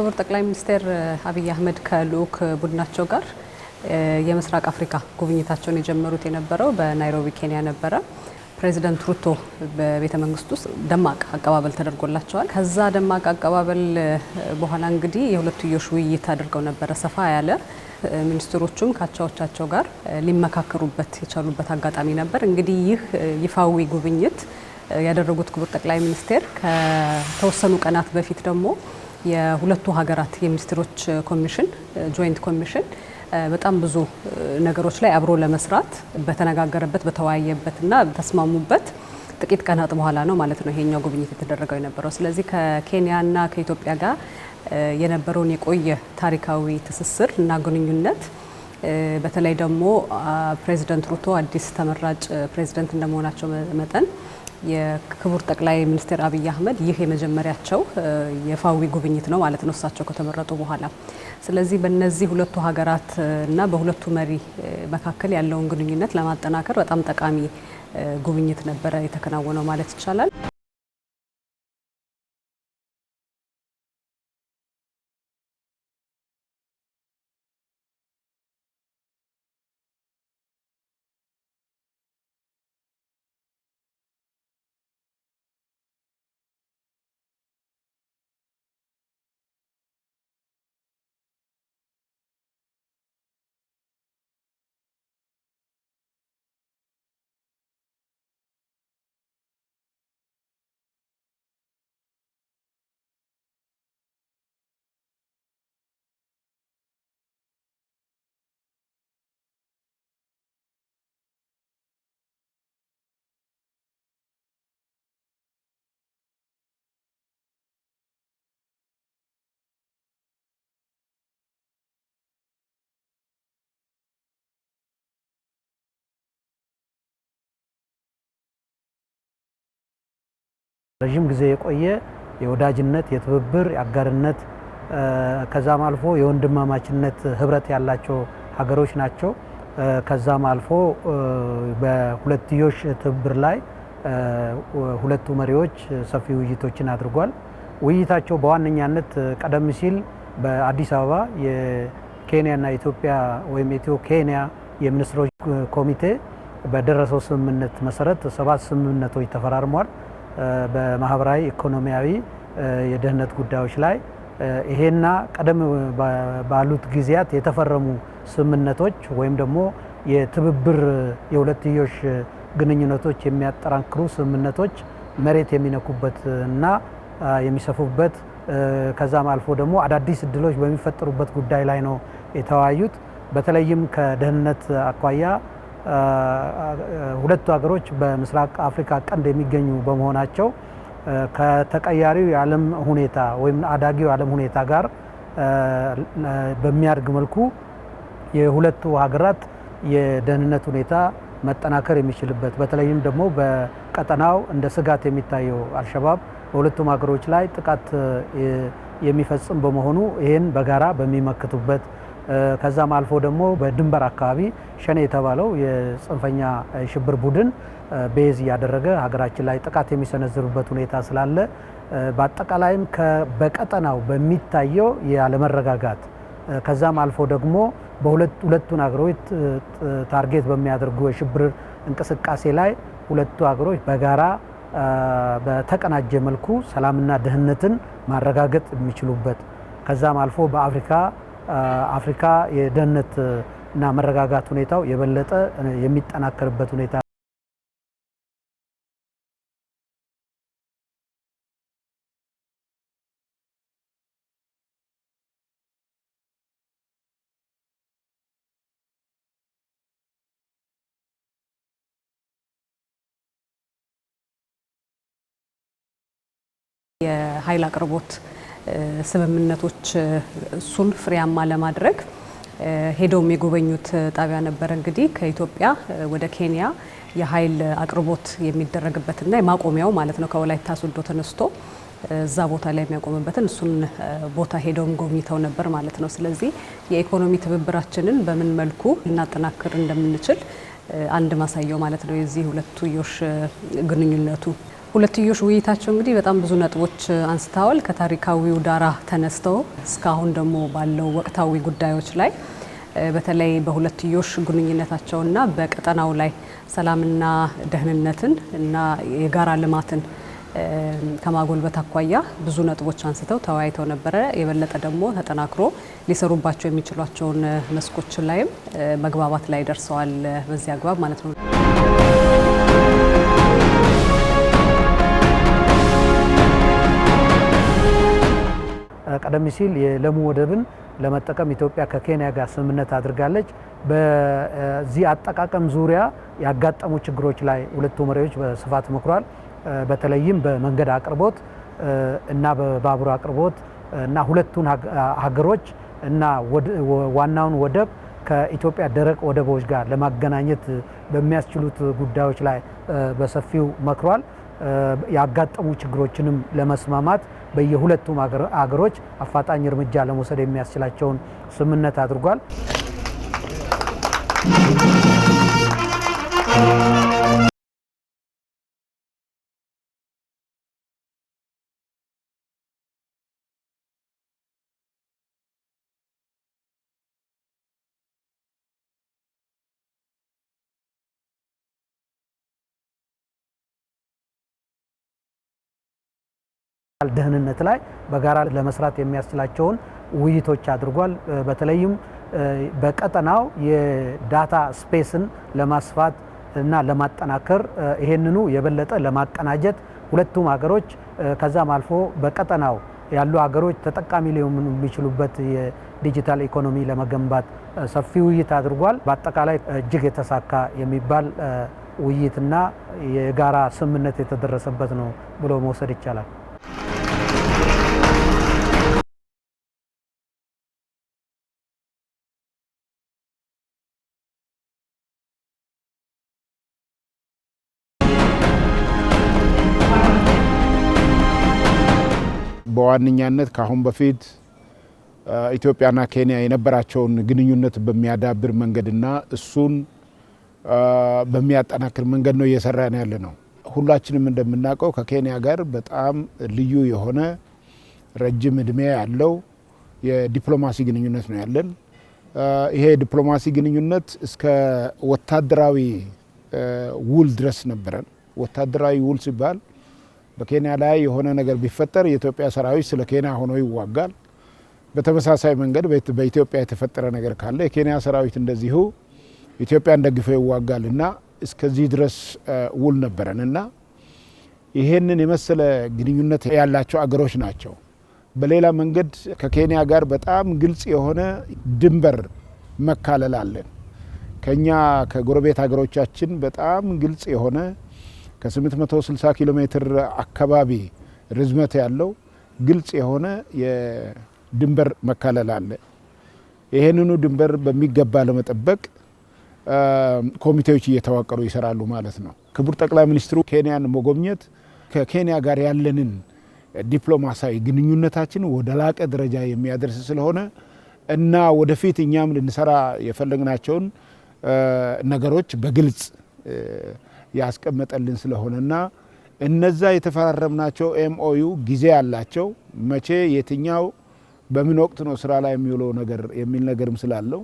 ክቡር ጠቅላይ ሚኒስትር አብይ አህመድ ከልኡክ ቡድናቸው ጋር የምስራቅ አፍሪካ ጉብኝታቸውን የጀመሩት የነበረው በናይሮቢ ኬንያ ነበረ። ፕሬዚዳንት ሩቶ በቤተ መንግስት ውስጥ ደማቅ አቀባበል ተደርጎላቸዋል። ከዛ ደማቅ አቀባበል በኋላ እንግዲህ የሁለትዮሽ ውይይት አድርገው ነበረ። ሰፋ ያለ ሚኒስትሮቹም ካቻዎቻቸው ጋር ሊመካከሩበት የቻሉበት አጋጣሚ ነበር። እንግዲህ ይህ ይፋዊ ጉብኝት ያደረጉት ክቡር ጠቅላይ ሚኒስትር ከተወሰኑ ቀናት በፊት ደግሞ የሁለቱ ሀገራት የሚኒስትሮች ኮሚሽን ጆይንት ኮሚሽን በጣም ብዙ ነገሮች ላይ አብሮ ለመስራት በተነጋገረበት በተወያየበትና ተስማሙበት ጥቂት ቀናት በኋላ ነው ማለት ነው ይሄኛው ጉብኝት የተደረገው የነበረው። ስለዚህ ከኬንያና ከኢትዮጵያ ጋር የነበረውን የቆየ ታሪካዊ ትስስር እና ግንኙነት በተለይ ደግሞ ፕሬዚዳንት ሩቶ አዲስ ተመራጭ ፕሬዚዳንት እንደመሆናቸው መጠን የክቡር ጠቅላይ ሚኒስትር አብይ አህመድ ይህ የመጀመሪያቸው የፋዊ ጉብኝት ነው ማለት ነው እሳቸው ከተመረጡ በኋላ። ስለዚህ በእነዚህ ሁለቱ ሀገራት እና በሁለቱ መሪ መካከል ያለውን ግንኙነት ለማጠናከር በጣም ጠቃሚ ጉብኝት ነበረ የተከናወነው ማለት ይቻላል። ረጅም ጊዜ የቆየ የወዳጅነት የትብብር የአጋርነት ከዛም አልፎ የወንድማማችነት ህብረት ያላቸው ሀገሮች ናቸው። ከዛም አልፎ በሁለትዮሽ ትብብር ላይ ሁለቱ መሪዎች ሰፊ ውይይቶችን አድርጓል። ውይይታቸው በዋነኛነት ቀደም ሲል በአዲስ አበባ የኬንያና ኢትዮጵያ ወይም ኢትዮ ኬንያ የሚኒስትሮች ኮሚቴ በደረሰው ስምምነት መሰረት 7 ስምምነቶች ተፈራርሟል። በማህበራዊ ኢኮኖሚያዊ የደህንነት ጉዳዮች ላይ ይሄና ቀደም ባሉት ጊዜያት የተፈረሙ ስምምነቶች ወይም ደግሞ የትብብር የሁለትዮሽ ግንኙነቶች የሚያጠናክሩ ስምምነቶች መሬት የሚነኩበት እና የሚሰፉበት ከዛም አልፎ ደግሞ አዳዲስ እድሎች በሚፈጠሩበት ጉዳይ ላይ ነው የተወያዩት። በተለይም ከደህንነት አኳያ ሁለቱ ሀገሮች በምስራቅ አፍሪካ ቀንድ የሚገኙ በመሆናቸው ከተቀያሪው የዓለም ሁኔታ ወይም አዳጊው የዓለም ሁኔታ ጋር በሚያድግ መልኩ የሁለቱ ሀገራት የደህንነት ሁኔታ መጠናከር የሚችልበት በተለይም ደግሞ በቀጠናው እንደ ስጋት የሚታየው አልሸባብ በሁለቱም ሀገሮች ላይ ጥቃት የሚፈጽም በመሆኑ ይህን በጋራ በሚመክቱበት ከዛም አልፎ ደግሞ በድንበር አካባቢ ሸኔ የተባለው የጽንፈኛ ሽብር ቡድን ቤዝ ያደረገ ሀገራችን ላይ ጥቃት የሚሰነዝሩበት ሁኔታ ስላለ በአጠቃላይም በቀጠናው በሚታየው ያለመረጋጋት ከዛም አልፎ ደግሞ በሁለቱን ሀገሮች ታርጌት በሚያደርጉ የሽብር እንቅስቃሴ ላይ ሁለቱ ሀገሮች በጋራ በተቀናጀ መልኩ ሰላምና ደህንነትን ማረጋገጥ የሚችሉበት ከዛም አልፎ በአፍሪካ የደህንነት እና መረጋጋት ሁኔታው የበለጠ የሚጠናከርበት ሁኔታ የኃይል አቅርቦት ስምምነቶች እሱን ፍሬያማ ለማድረግ ሄዶም የጎበኙት ጣቢያ ነበር። እንግዲህ ከኢትዮጵያ ወደ ኬንያ የኃይል አቅርቦት የሚደረግበትና የማቆሚያው ማለት ነው ከወላይታ ሶዶ ተነስቶ እዛ ቦታ ላይ የሚያቆምበትን እሱን ቦታ ሄዶም ጎብኝተው ነበር ማለት ነው። ስለዚህ የኢኮኖሚ ትብብራችንን በምን መልኩ ልናጠናክር እንደምንችል አንድ ማሳያው ማለት ነው የዚህ ሁለትዮሽ ግንኙነቱ። ሁለትዮሽ ውይይታቸው እንግዲህ በጣም ብዙ ነጥቦች አንስተዋል። ከታሪካዊው ዳራ ተነስተው እስካሁን ደግሞ ባለው ወቅታዊ ጉዳዮች ላይ በተለይ በሁለትዮሽ ግንኙነታቸውና በቀጠናው ላይ ሰላምና ደህንነትን እና የጋራ ልማትን ከማጎልበት አኳያ ብዙ ነጥቦች አንስተው ተወያይተው ነበረ። የበለጠ ደግሞ ተጠናክሮ ሊሰሩባቸው የሚችሏቸውን መስኮች ላይም መግባባት ላይ ደርሰዋል። በዚህ አግባብ ማለት ነው። ቀደም ሲል የለሙ ወደብን ለመጠቀም ኢትዮጵያ ከኬንያ ጋር ስምምነት አድርጋለች። በዚህ አጠቃቀም ዙሪያ ያጋጠሙ ችግሮች ላይ ሁለቱ መሪዎች በስፋት መክሯል። በተለይም በመንገድ አቅርቦት እና በባቡር አቅርቦት እና ሁለቱን ሀገሮች እና ዋናውን ወደብ ከኢትዮጵያ ደረቅ ወደቦች ጋር ለማገናኘት በሚያስችሉት ጉዳዮች ላይ በሰፊው መክሯል። ያጋጠሙ ችግሮችንም ለመስማማት በየሁለቱም ሀገሮች አፋጣኝ እርምጃ ለመውሰድ የሚያስችላቸውን ስምምነት አድርጓል። ደህንነት ላይ በጋራ ለመስራት የሚያስችላቸውን ውይይቶች አድርጓል። በተለይም በቀጠናው የዳታ ስፔስን ለማስፋት እና ለማጠናከር ይሄንኑ የበለጠ ለማቀናጀት ሁለቱም ሀገሮች ከዛም አልፎ በቀጠናው ያሉ ሀገሮች ተጠቃሚ ሊሆኑ የሚችሉበት የዲጂታል ኢኮኖሚ ለመገንባት ሰፊ ውይይት አድርጓል። በአጠቃላይ እጅግ የተሳካ የሚባል ውይይትና የጋራ ስምምነት የተደረሰበት ነው ብሎ መውሰድ ይቻላል። በዋነኛነት ካሁን በፊት ኢትዮጵያና ኬንያ የነበራቸውን ግንኙነት በሚያዳብር መንገድና እሱን በሚያጠናክር መንገድ ነው እየሰራን ያለ ነው። ሁላችንም እንደምናውቀው ከኬንያ ጋር በጣም ልዩ የሆነ ረጅም እድሜ ያለው የዲፕሎማሲ ግንኙነት ነው ያለን። ይሄ የዲፕሎማሲ ግንኙነት እስከ ወታደራዊ ውል ድረስ ነበረን። ወታደራዊ ውል ሲባል በኬንያ ላይ የሆነ ነገር ቢፈጠር የኢትዮጵያ ሰራዊት ስለ ኬንያ ሆኖ ይዋጋል። በተመሳሳይ መንገድ በኢትዮጵያ የተፈጠረ ነገር ካለ የኬንያ ሰራዊት እንደዚሁ ኢትዮጵያን ደግፎ ይዋጋል እና እስከዚህ ድረስ ውል ነበረን እና ይሄንን የመሰለ ግንኙነት ያላቸው አገሮች ናቸው። በሌላ መንገድ ከኬንያ ጋር በጣም ግልጽ የሆነ ድንበር መካለል አለን። ከኛ ከጎረቤት ሀገሮቻችን በጣም ግልጽ የሆነ ከ860 ኪሎ ሜትር አካባቢ ርዝመት ያለው ግልጽ የሆነ የድንበር መካለል አለ። ይሄንኑ ድንበር በሚገባ ለመጠበቅ ኮሚቴዎች እየተዋቀሩ ይሰራሉ ማለት ነው። ክቡር ጠቅላይ ሚኒስትሩ ኬንያን መጎብኘት ከኬንያ ጋር ያለንን ዲፕሎማሲያዊ ግንኙነታችን ወደ ላቀ ደረጃ የሚያደርስ ስለሆነ እና ወደፊት እኛም ልንሰራ የፈለግናቸውን ነገሮች በግልጽ ያስቀመጠልን ስለሆነና እነዛ የተፈራረምናቸው ኤምኦዩ ጊዜ ያላቸው መቼ የትኛው በምን ወቅት ነው ስራ ላይ የሚውለው ነገር የሚል ነገርም ስላለው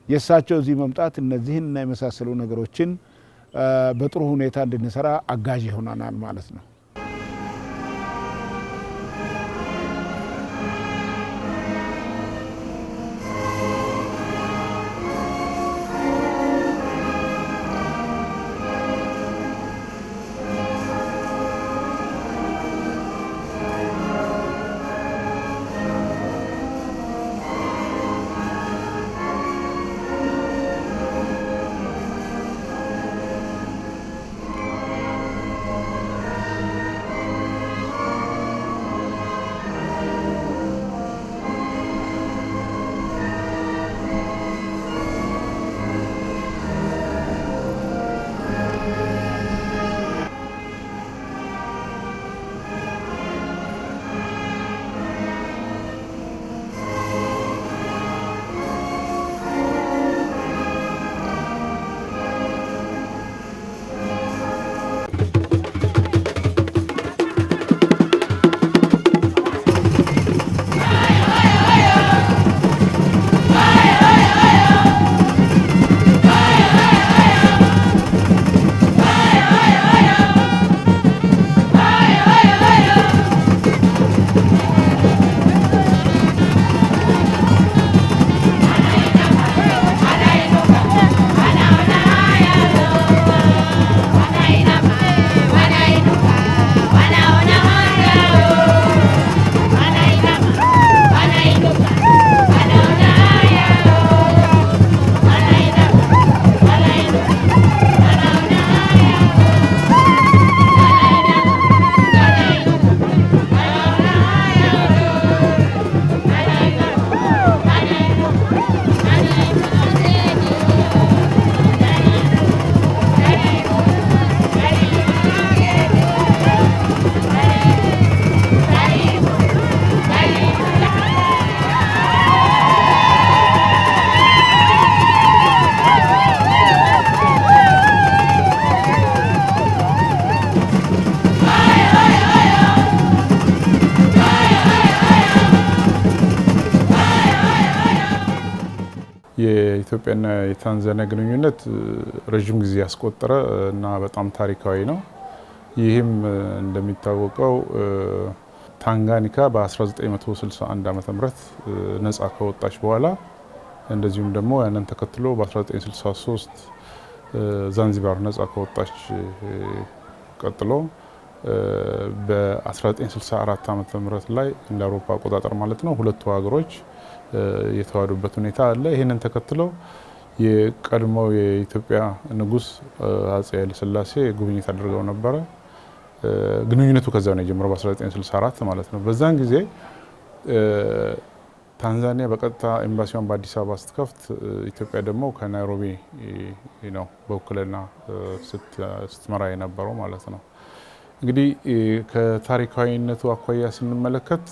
የእሳቸው እዚህ መምጣት እነዚህን እና የመሳሰሉ ነገሮችን በጥሩ ሁኔታ እንድንሰራ አጋዥ ይሆናል ማለት ነው። የኢትዮጵያና የታንዛኒያ ግንኙነት ረጅም ጊዜ ያስቆጠረ እና በጣም ታሪካዊ ነው። ይህም እንደሚታወቀው ታንጋኒካ በ1961 ዓመተ ምህረት ነጻ ከወጣች በኋላ እንደዚሁም ደግሞ ያንን ተከትሎ በ1963 ዛንዚባር ነጻ ከወጣች ቀጥሎ በ1964 ዓመተ ምህረት ላይ እንደ አውሮፓ አቆጣጠር ማለት ነው ሁለቱ ሀገሮች የተዋሃዱበት ሁኔታ አለ። ይህንን ተከትሎ የቀድሞው የኢትዮጵያ ንጉስ አጼ ኃይለ ሥላሴ ጉብኝት አድርገው ነበረ። ግንኙነቱ ከዛው ነው የጀመረው በ1964 ማለት ነው። በዛን ጊዜ ታንዛኒያ በቀጥታ ኤምባሲዋን በአዲስ አበባ ስትከፍት ኢትዮጵያ ደግሞ ከናይሮቢ ነው በውክልና ስትመራ የነበረው ማለት ነው። እንግዲህ ከታሪካዊነቱ አኳያ ስንመለከት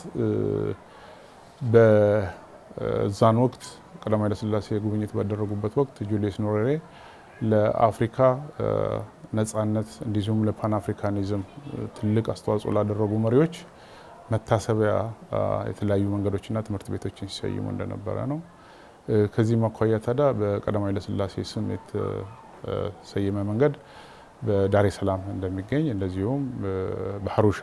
በዛን ወቅት ቀዳማዊ ኃይለ ሥላሴ ጉብኝት ባደረጉበት ወቅት ጁሊየስ ኖሬሬ ለአፍሪካ ነጻነት እንዲሁም ለፓን አፍሪካኒዝም ትልቅ አስተዋጽኦ ላደረጉ መሪዎች መታሰቢያ የተለያዩ መንገዶችና ትምህርት ቤቶችን ሲሰይሙ እንደነበረ ነው። ከዚህም አኳያ ታዲያ በቀዳማዊ ኃይለ ሥላሴ ስም የተሰየመ መንገድ በዳሬ ሰላም እንደሚገኝ እንደዚሁም በሀሩሻ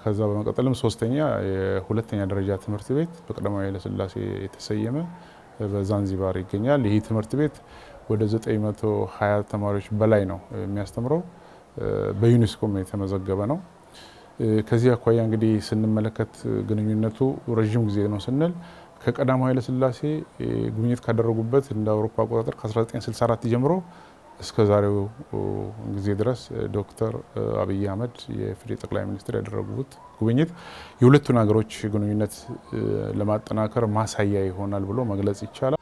ከዛ በመቀጠልም ሶስተኛ የሁለተኛ ደረጃ ትምህርት ቤት በቀዳማዊ ኃይለ ሥላሴ የተሰየመ በዛንዚባር ይገኛል። ይህ ትምህርት ቤት ወደ 920 ተማሪዎች በላይ ነው የሚያስተምረው። በዩኔስኮም የተመዘገበ ነው። ከዚህ አኳያ እንግዲህ ስንመለከት ግንኙነቱ ረጅም ጊዜ ነው ስንል ከቀዳማዊ ኃይለ ሥላሴ ጉብኝት ካደረጉበት እንደ አውሮፓ አቆጣጠር ከ1964 ጀምሮ እስከ ዛሬው ጊዜ ድረስ ዶክተር አብይ አህመድ የኢፌዴሪ ጠቅላይ ሚኒስትር ያደረጉት ጉብኝት የሁለቱን ሀገሮች ግንኙነት ለማጠናከር ማሳያ ይሆናል ብሎ መግለጽ ይቻላል።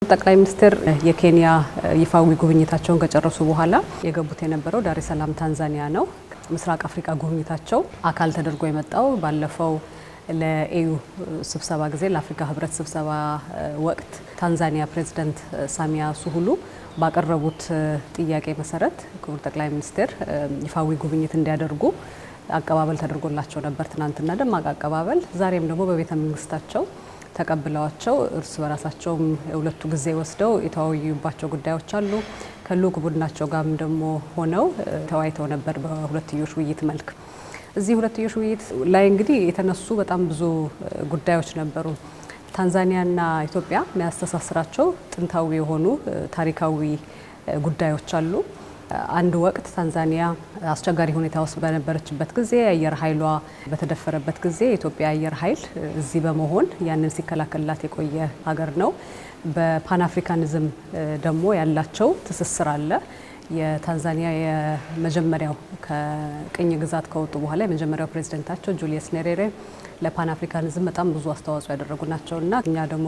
ጠቅላይ ሚኒስትር የኬንያ ይፋዊ ጉብኝታቸውን ከጨረሱ በኋላ የገቡት የነበረው ዳሬ ሰላም ታንዛኒያ ነው። ምስራቅ አፍሪካ ጉብኝታቸው አካል ተደርጎ የመጣው ባለፈው ለኤዩ ስብሰባ ጊዜ ለአፍሪካ ህብረት ስብሰባ ወቅት ታንዛኒያ ፕሬዝዳንት ሳሚያ ሱሉሁ ባቀረቡት ጥያቄ መሰረት ክቡር ጠቅላይ ሚኒስትር ይፋዊ ጉብኝት እንዲያደርጉ አቀባበል ተደርጎላቸው ነበር። ትናንትና ደማቅ አቀባበል፣ ዛሬም ደግሞ በቤተ መንግስታቸው ተቀብለዋቸው እርስ በራሳቸውም ሁለቱ ጊዜ ወስደው የተወያዩባቸው ጉዳዮች አሉ። ከልዑክ ቡድናቸው ጋርም ደግሞ ሆነው ተወያይተው ነበር በሁለትዮሽ ውይይት መልክ። እዚህ ሁለትዮሽ ውይይት ላይ እንግዲህ የተነሱ በጣም ብዙ ጉዳዮች ነበሩ። ታንዛኒያና ኢትዮጵያ የሚያስተሳስራቸው ጥንታዊ የሆኑ ታሪካዊ ጉዳዮች አሉ። አንድ ወቅት ታንዛኒያ አስቸጋሪ ሁኔታ ውስጥ በነበረችበት ጊዜ የአየር ኃይሏ በተደፈረበት ጊዜ የኢትዮጵያ አየር ኃይል እዚህ በመሆን ያንን ሲከላከልላት የቆየ ሀገር ነው። በፓን አፍሪካኒዝም ደግሞ ያላቸው ትስስር አለ። የታንዛኒያ የመጀመሪያው ከቅኝ ግዛት ከወጡ በኋላ የመጀመሪያው ፕሬዝዳንታቸው ጁሊየስ ኔሬሬ ለፓን አፍሪካኒዝም በጣም ብዙ አስተዋጽኦ ያደረጉ ናቸውና እኛ ደግሞ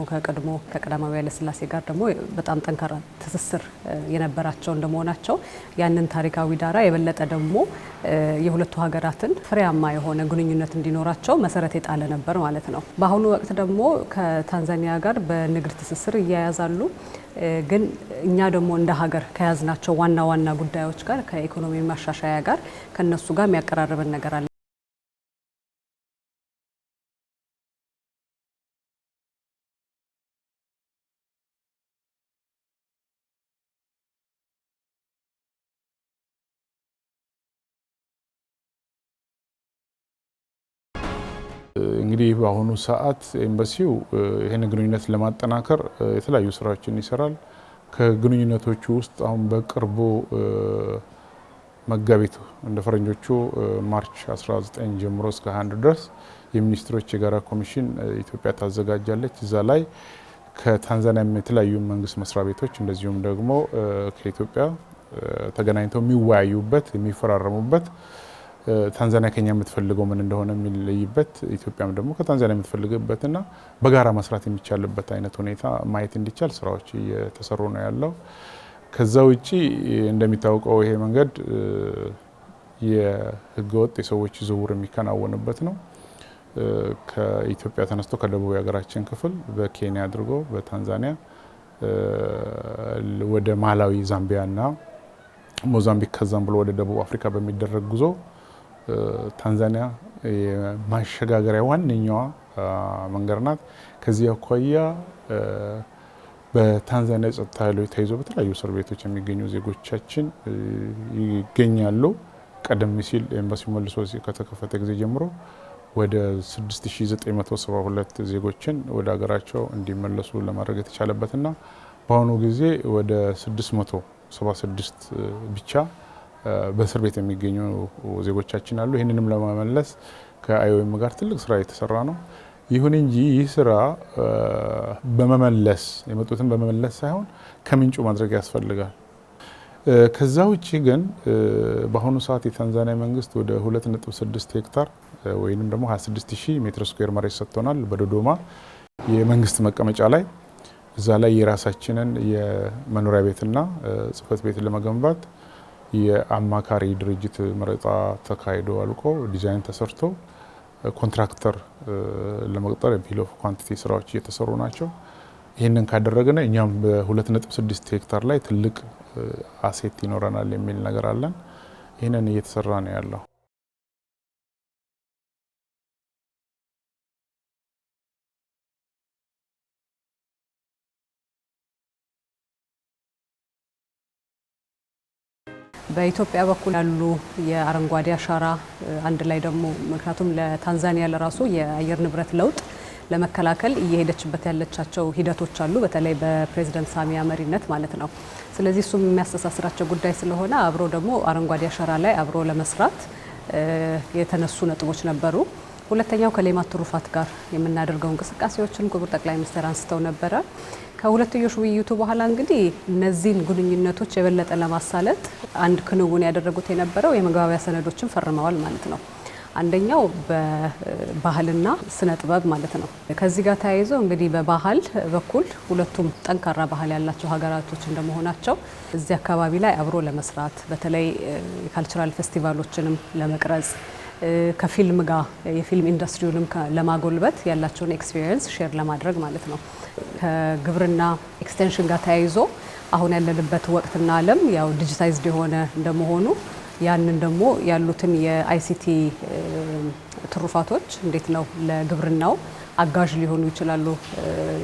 ከቀዳማዊ ኃይለ ሥላሴ ጋር ደግሞ በጣም ጠንካራ ትስስር የነበራቸው እንደመሆናቸው ያንን ታሪካዊ ዳራ የበለጠ ደግሞ የሁለቱ ሀገራትን ፍሬያማ የሆነ ግንኙነት እንዲኖራቸው መሰረት የጣለ ነበር ማለት ነው። በአሁኑ ወቅት ደግሞ ከታንዛኒያ ጋር በንግድ ትስስር እያያዛሉ። ግን እኛ ደግሞ እንደ ሀገር ከያዝናቸው ዋና ዋና ጉዳዮች ጋር ከኢኮኖሚ ማሻሻያ ጋር ከነሱ ጋር የሚያቀራርበን ነገር አለ። እንግዲህ በአሁኑ ሰዓት ኤምባሲው ይህን ግንኙነት ለማጠናከር የተለያዩ ስራዎችን ይሰራል። ከግንኙነቶቹ ውስጥ አሁን በቅርቡ መጋቢት እንደ ፈረንጆቹ ማርች 19 ጀምሮ እስከ 21 ድረስ የሚኒስትሮች የጋራ ኮሚሽን ኢትዮጵያ ታዘጋጃለች። እዛ ላይ ከታንዛኒያ የተለያዩ መንግስት መስሪያ ቤቶች እንደዚሁም ደግሞ ከኢትዮጵያ ተገናኝተው የሚወያዩበት የሚፈራረሙበት ታንዛኒያ ከኛ የምትፈልገው ምን እንደሆነ የሚለይበት ኢትዮጵያም ደግሞ ከታንዛኒያ የምትፈልግበትና በጋራ መስራት የሚቻልበት አይነት ሁኔታ ማየት እንዲቻል ስራዎች እየተሰሩ ነው ያለው። ከዛ ውጪ እንደሚታወቀው ይሄ መንገድ የህገወጥ የሰዎች ዝውውር የሚከናወንበት ነው። ከኢትዮጵያ ተነስቶ ከደቡብ የሀገራችን ክፍል በኬንያ አድርጎ በታንዛኒያ ወደ ማላዊ፣ ዛምቢያና ሞዛምቢክ ከዛም ብሎ ወደ ደቡብ አፍሪካ በሚደረግ ጉዞ ታንዛኒያ የማሸጋገሪያ ዋነኛዋ መንገድ ናት። ከዚህ አኳያ በታንዛኒያ ጸጥታ ኃይሎች ተይዞ በተለያዩ እስር ቤቶች የሚገኙ ዜጎቻችን ይገኛሉ። ቀደም ሲል ኤምባሲው መልሶ ከተከፈተ ጊዜ ጀምሮ ወደ 6972 ዜጎችን ወደ ሀገራቸው እንዲመለሱ ለማድረግ የተቻለበትና በአሁኑ ጊዜ ወደ 676 ብቻ በእስር ቤት የሚገኙ ዜጎቻችን አሉ። ይህንንም ለመመለስ ከአይኦኤም ጋር ትልቅ ስራ የተሰራ ነው። ይሁን እንጂ ይህ ስራ በመመለስ የመጡትን በመመለስ ሳይሆን ከምንጩ ማድረግ ያስፈልጋል። ከዛ ውጪ ግን በአሁኑ ሰዓት የታንዛኒያ መንግስት ወደ 2.6 ሄክታር ወይም ደግሞ 26000 ሜትር ስኩዌር መሬት ሰጥቶናል በዶዶማ የመንግስት መቀመጫ ላይ። እዛ ላይ የራሳችንን የመኖሪያ ቤትና ጽህፈት ቤት ለመገንባት የአማካሪ ድርጅት መረጣ ተካሂዶ አልቆ ዲዛይን ተሰርቶ ኮንትራክተር ለመቅጠር የቢል ኦፍ ኳንቲቲ ስራዎች እየተሰሩ ናቸው። ይህንን ካደረግን እኛም በ2.6 ሄክታር ላይ ትልቅ አሴት ይኖረናል የሚል ነገር አለን። ይህንን እየተሰራ ነው ያለው። በኢትዮጵያ በኩል ያሉ የአረንጓዴ አሻራ አንድ ላይ ደግሞ ምክንያቱም ለታንዛኒያ ለራሱ የአየር ንብረት ለውጥ ለመከላከል እየሄደችበት ያለቻቸው ሂደቶች አሉ፣ በተለይ በፕሬዝዳንት ሳሚያ መሪነት ማለት ነው። ስለዚህ እሱም የሚያስተሳስራቸው ጉዳይ ስለሆነ አብሮ ደግሞ አረንጓዴ አሻራ ላይ አብሮ ለመስራት የተነሱ ነጥቦች ነበሩ። ሁለተኛው ከሌማት ትሩፋት ጋር የምናደርገው እንቅስቃሴዎችን ክቡር ጠቅላይ ሚኒስትር አንስተው ነበረ። ከሁለትዮሽ ውይይቱ በኋላ እንግዲህ እነዚህን ግንኙነቶች የበለጠ ለማሳለጥ አንድ ክንውን ያደረጉት የነበረው የመግባቢያ ሰነዶችን ፈርመዋል ማለት ነው። አንደኛው በባህልና ስነ ጥበብ ማለት ነው። ከዚህ ጋር ተያይዞ እንግዲህ በባህል በኩል ሁለቱም ጠንካራ ባህል ያላቸው ሀገራቶች እንደመሆናቸው እዚህ አካባቢ ላይ አብሮ ለመስራት በተለይ የካልቸራል ፌስቲቫሎችንም ለመቅረጽ ከፊልም ጋር የፊልም ኢንዱስትሪውንም ለማጎልበት ያላቸውን ኤክስፒሪየንስ ሼር ለማድረግ ማለት ነው። ከግብርና ኤክስቴንሽን ጋር ተያይዞ አሁን ያለንበት ወቅትና ዓለም ያው ዲጂታይዝድ የሆነ እንደመሆኑ ያንን ደግሞ ያሉትን የአይሲቲ ትሩፋቶች እንዴት ነው ለግብርናው አጋዥ ሊሆኑ ይችላሉ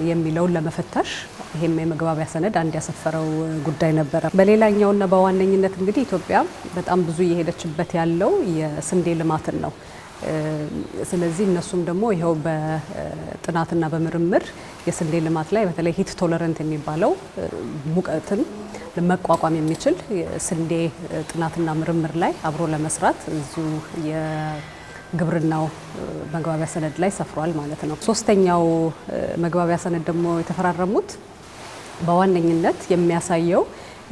የሚለውን ለመፈተሽ ይሄም የመግባቢያ ሰነድ አንድ ያሰፈረው ጉዳይ ነበረ። በሌላኛውና በዋነኝነት እንግዲህ ኢትዮጵያ በጣም ብዙ እየሄደችበት ያለው የስንዴ ልማትን ነው። ስለዚህ እነሱም ደግሞ ይኸው በጥናትና በምርምር የስንዴ ልማት ላይ በተለይ ሂት ቶለረንት የሚባለው ሙቀትን መቋቋም የሚችል የስንዴ ጥናትና ምርምር ላይ አብሮ ለመስራት እዙ የግብርናው መግባቢያ ሰነድ ላይ ሰፍሯል ማለት ነው። ሶስተኛው መግባቢያ ሰነድ ደግሞ የተፈራረሙት በዋነኝነት የሚያሳየው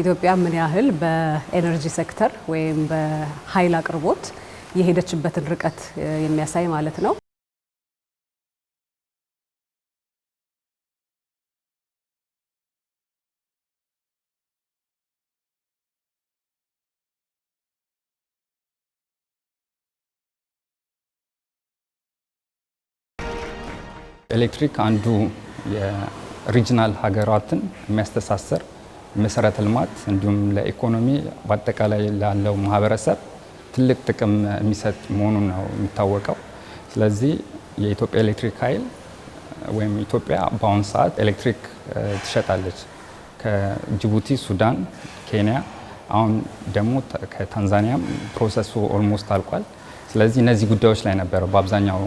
ኢትዮጵያ ምን ያህል በኤነርጂ ሴክተር ወይም በኃይል አቅርቦት የሄደችበትን ርቀት የሚያሳይ ማለት ነው። ኤሌክትሪክ አንዱ የሪጅናል ሀገራትን የሚያስተሳሰር መሰረተ ልማት እንዲሁም ለኢኮኖሚ በአጠቃላይ ላለው ማህበረሰብ ትልቅ ጥቅም የሚሰጥ መሆኑን ነው የሚታወቀው። ስለዚህ የኢትዮጵያ ኤሌክትሪክ ኃይል ወይም ኢትዮጵያ በአሁኑ ሰዓት ኤሌክትሪክ ትሸጣለች ከጅቡቲ፣ ሱዳን፣ ኬንያ አሁን ደግሞ ከታንዛኒያም ፕሮሰሱ ኦልሞስት አልቋል። ስለዚህ እነዚህ ጉዳዮች ላይ ነበረ በአብዛኛው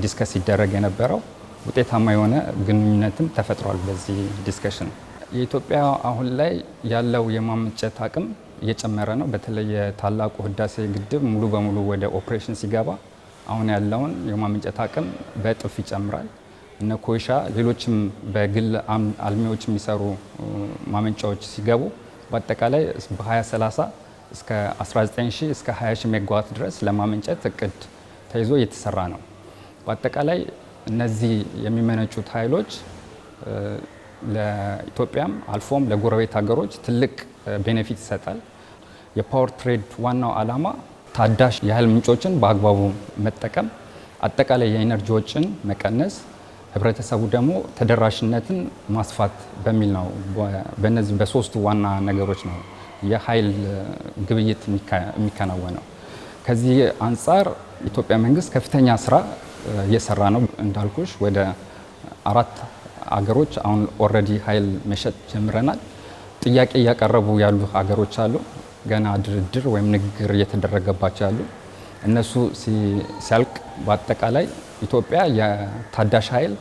ዲስከስ ሲደረግ የነበረው። ውጤታማ የሆነ ግንኙነትም ተፈጥሯል በዚህ ዲስከሽን። የኢትዮጵያ አሁን ላይ ያለው የማመንጨት አቅም እየጨመረ ነው። በተለይ የታላቁ ህዳሴ ግድብ ሙሉ በሙሉ ወደ ኦፕሬሽን ሲገባ አሁን ያለውን የማመንጨት አቅም በእጥፍ ይጨምራል። እነ ኮይሻ ሌሎችም በግል አልሚዎች የሚሰሩ ማመንጫዎች ሲገቡ በአጠቃላይ በ2030 እስከ 19000 እስከ 20000 ሜጋዋት ድረስ ለማመንጨት እቅድ ተይዞ እየተሰራ ነው። በአጠቃላይ እነዚህ የሚመነጩት ኃይሎች ለኢትዮጵያም አልፎም ለጎረቤት ሀገሮች ትልቅ ቤኔፊት ይሰጣል። የፓወር ትሬድ ዋናው ዓላማ ታዳሽ የኃይል ምንጮችን በአግባቡ መጠቀም፣ አጠቃላይ የኢነርጂ ወጪን መቀነስ፣ ህብረተሰቡ ደግሞ ተደራሽነትን ማስፋት በሚል ነው። በእነዚህ በሶስቱ ዋና ነገሮች ነው የኃይል ግብይት የሚከናወነው። ከዚህ አንጻር ኢትዮጵያ መንግስት ከፍተኛ ስራ እየሰራ ነው። እንዳልኩሽ ወደ 4 አገሮች አሁን ኦልሬዲ ኃይል መሸጥ ጀምረናል። ጥያቄ እያቀረቡ ያሉ ሀገሮች አሉ፣ ገና ድርድር ወይም ንግግር እየተደረገባቸው ያሉ። እነሱ ሲያልቅ በአጠቃላይ ኢትዮጵያ የታዳሽ ኃይል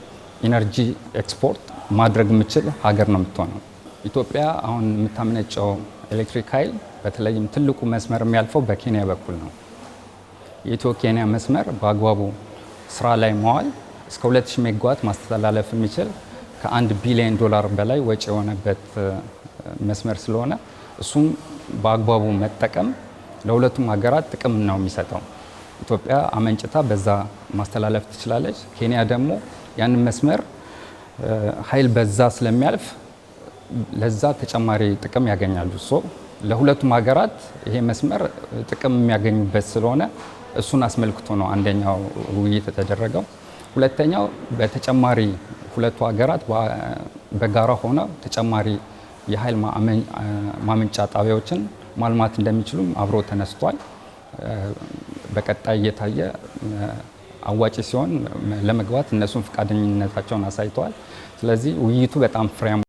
ኢነርጂ ኤክስፖርት ማድረግ የምችል ሀገር ነው የምትሆነው። ኢትዮጵያ አሁን የምታመነጨው ኤሌክትሪክ ኃይል በተለይም ትልቁ መስመር የሚያልፈው በኬንያ በኩል ነው። የኢትዮ ኬንያ መስመር በአግባቡ ስራ ላይ መዋል እስከ 2000 ሜጋዋት ማስተላለፍ የሚችል ከ1 ቢሊዮን ዶላር በላይ ወጪ የሆነበት መስመር ስለሆነ እሱም በአግባቡ መጠቀም ለሁለቱም ሀገራት ጥቅም ነው የሚሰጠው። ኢትዮጵያ አመንጭታ በዛ ማስተላለፍ ትችላለች። ኬንያ ደግሞ ያንን መስመር ኃይል በዛ ስለሚያልፍ ለዛ ተጨማሪ ጥቅም ያገኛሉ። ለሁለቱም ሀገራት ይሄ መስመር ጥቅም የሚያገኙበት ስለሆነ እሱን አስመልክቶ ነው አንደኛው ውይይት የተደረገው። ሁለተኛው በተጨማሪ ሁለቱ ሀገራት በጋራ ሆነው ተጨማሪ የኃይል ማመንጫ ጣቢያዎችን ማልማት እንደሚችሉም አብሮ ተነስቷል። በቀጣይ እየታየ አዋጪ ሲሆን ለመግባት እነሱን ፈቃደኝነታቸውን አሳይተዋል። ስለዚህ ውይይቱ በጣም ፍሬያማ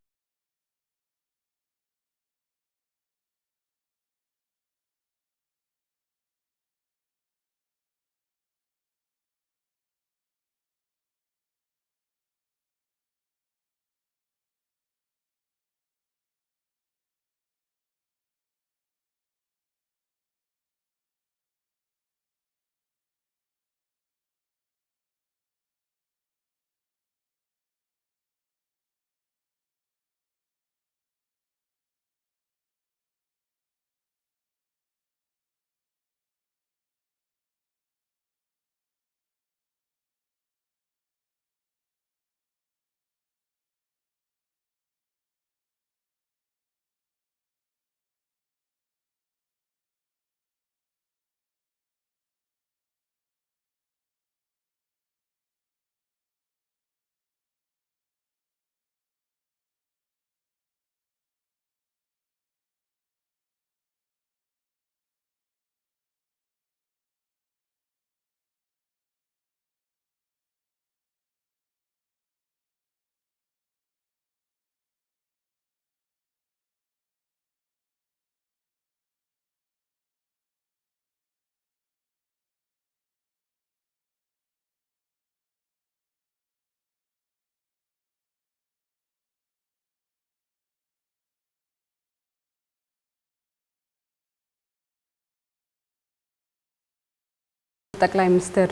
ጠቅላይ ሚኒስትር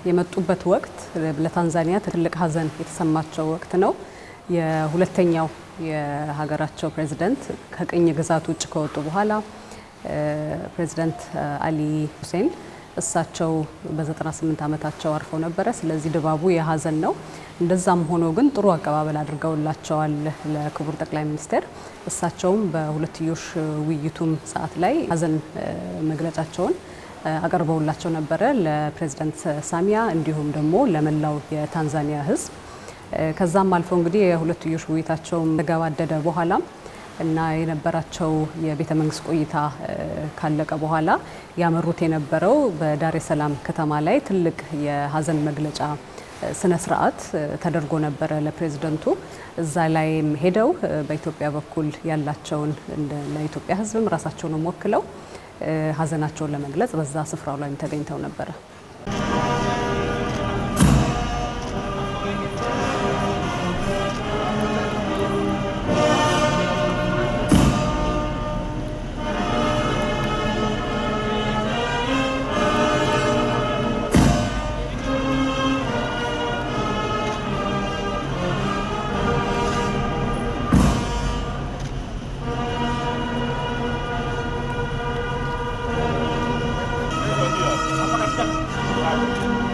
የመጡበት ወቅት ለታንዛኒያ ትልቅ ሀዘን የተሰማቸው ወቅት ነው። የሁለተኛው የሀገራቸው ፕሬዝዳንት ከቅኝ ግዛት ውጭ ከወጡ በኋላ ፕሬዝዳንት አሊ ሁሴን እሳቸው በ98 ዓመታቸው አርፈው ነበረ። ስለዚህ ድባቡ የሀዘን ነው። እንደዛም ሆኖ ግን ጥሩ አቀባበል አድርገውላቸዋል ለክቡር ጠቅላይ ሚኒስትር። እሳቸውም በሁለትዮሽ ውይይቱም ሰዓት ላይ ሀዘን መግለጫቸውን አቀርበውላቸው ነበረ ለፕሬዝዳንት ሳሚያ እንዲሁም ደግሞ ለመላው የታንዛኒያ ሕዝብ። ከዛም አልፎ እንግዲህ የሁለትዮሽ ውይይታቸው ተገባደደ በኋላ እና የነበራቸው የቤተ መንግስት ቆይታ ካለቀ በኋላ ያመሩት የነበረው በዳሬ ሰላም ከተማ ላይ ትልቅ የሀዘን መግለጫ ስነ ስርዓት ተደርጎ ነበረ ለፕሬዝዳንቱ። እዛ ላይም ሄደው በኢትዮጵያ በኩል ያላቸውን ለኢትዮጵያ ሕዝብም ራሳቸውንም ወክለው ሀዘናቸውን ለመግለጽ በዛ ስፍራው ላይ ተገኝተው ነበረ። Apakah sudah?